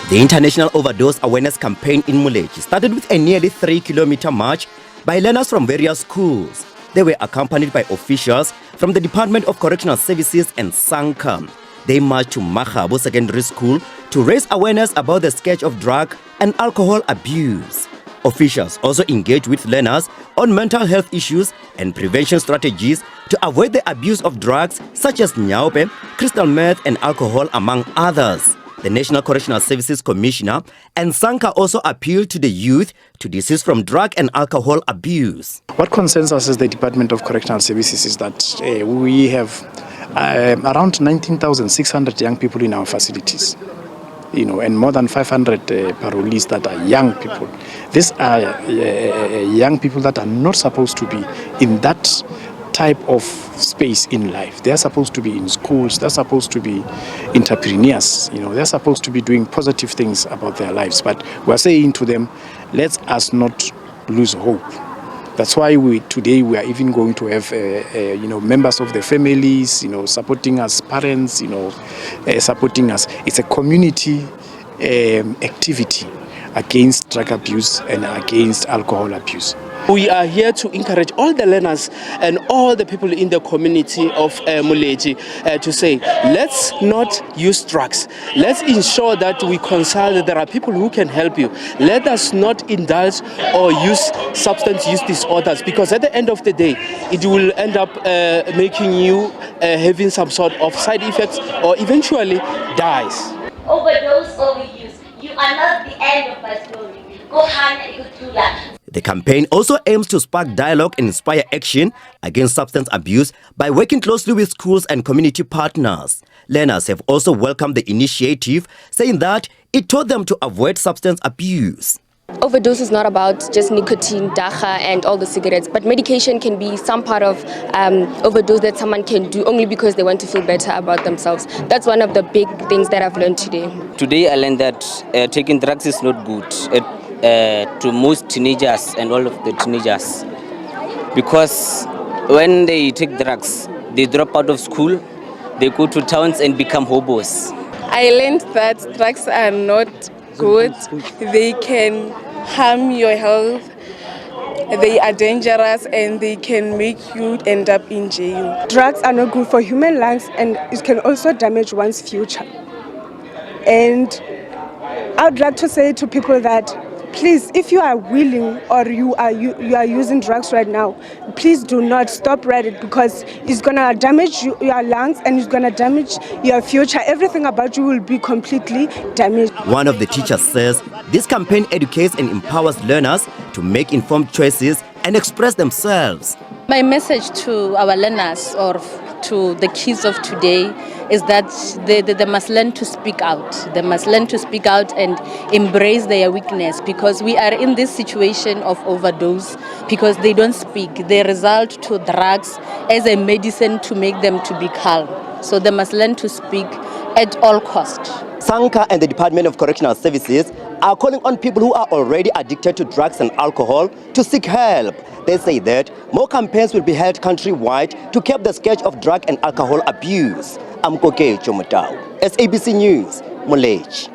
The International Overdose Awareness campaign in Moletjie started with a nearly 3-kilometer march by learners from various schools. They were accompanied by officials from the Department of Correctional Services and SANCA. They marched to Makgabo Secondary School to raise awareness about the scourge of drug and alcohol abuse. Officials also engaged with learners on mental health issues and prevention strategies to avoid the abuse of drugs such as nyaupe, crystal meth and alcohol, among others. The National Correctional Services Commissioner and SANCA also appealed to the youth to desist from drug and alcohol abuse. What concerns us as the Department of Correctional Services is that we have around 19,600 young people in our facilities, and more than 500 parolees that are young people. These are young people that are not supposed to be in that type of space in life. They're supposed to be in schools, they're supposed to be entrepreneurs, they're supposed to be doing positive things about their lives. But we're saying to them, let us not lose hope. That's why today we are even going to have members of the families, supporting us, parents, supporting us. It's a community activity against drug abuse and against alcohol abuse. We are here to encourage all the learners and all the people in the community of Moletjie to say, let's not use drugs. Let's ensure that we consult that there are people who can help you. Let us not indulge or use substance use disorders, because at the end of the day, it will end up making you having some sort of side effects or eventually dies. Overdose, overuse. You are not the end of my story. Go hand and go through that. The campaign also aims to spark dialogue and inspire action against substance abuse by working closely with schools and community partners. Learners have also welcomed the initiative, saying that it taught them to avoid substance abuse. Overdose is not about just nicotine, dacha and all the cigarettes, but medication can be some part of overdose that someone can do only because they want to feel better about themselves. That's one of the big things that I've learned today. Today I learned that taking drugs is not good to most teenagers and all of the teenagers, because when they take drugs, they drop out of school, they go to towns and become hobos. I learned that drugs are not good. They can harm your health. They are dangerous and they can make you end up in jail. Drugs are not good for human lungs, and it can also damage one's future. And I would like to say to people that, please, if you are willing or you are using drugs right now, please do not stop right it, because it's going to damage your lungs and it's going to damage your future. Everything about you will be completely damaged. One of the teachers says this campaign educates and empowers learners to make informed choices and express themselves. My message to our learners or to the kids of today is that they must learn to speak out. They must learn to speak out and embrace their weakness, because we are in this situation of overdose because they don't speak. They resort to drugs as a medicine to make them to be calm. So they must learn to speak at all costs. SANCA and the Department of Correctional Services are calling on people who are already addicted to drugs and alcohol to seek help. They say that more campaigns will be held countrywide to curb the scourge of drug and alcohol abuse. I'm Moletjie, SABC News, Moletjie.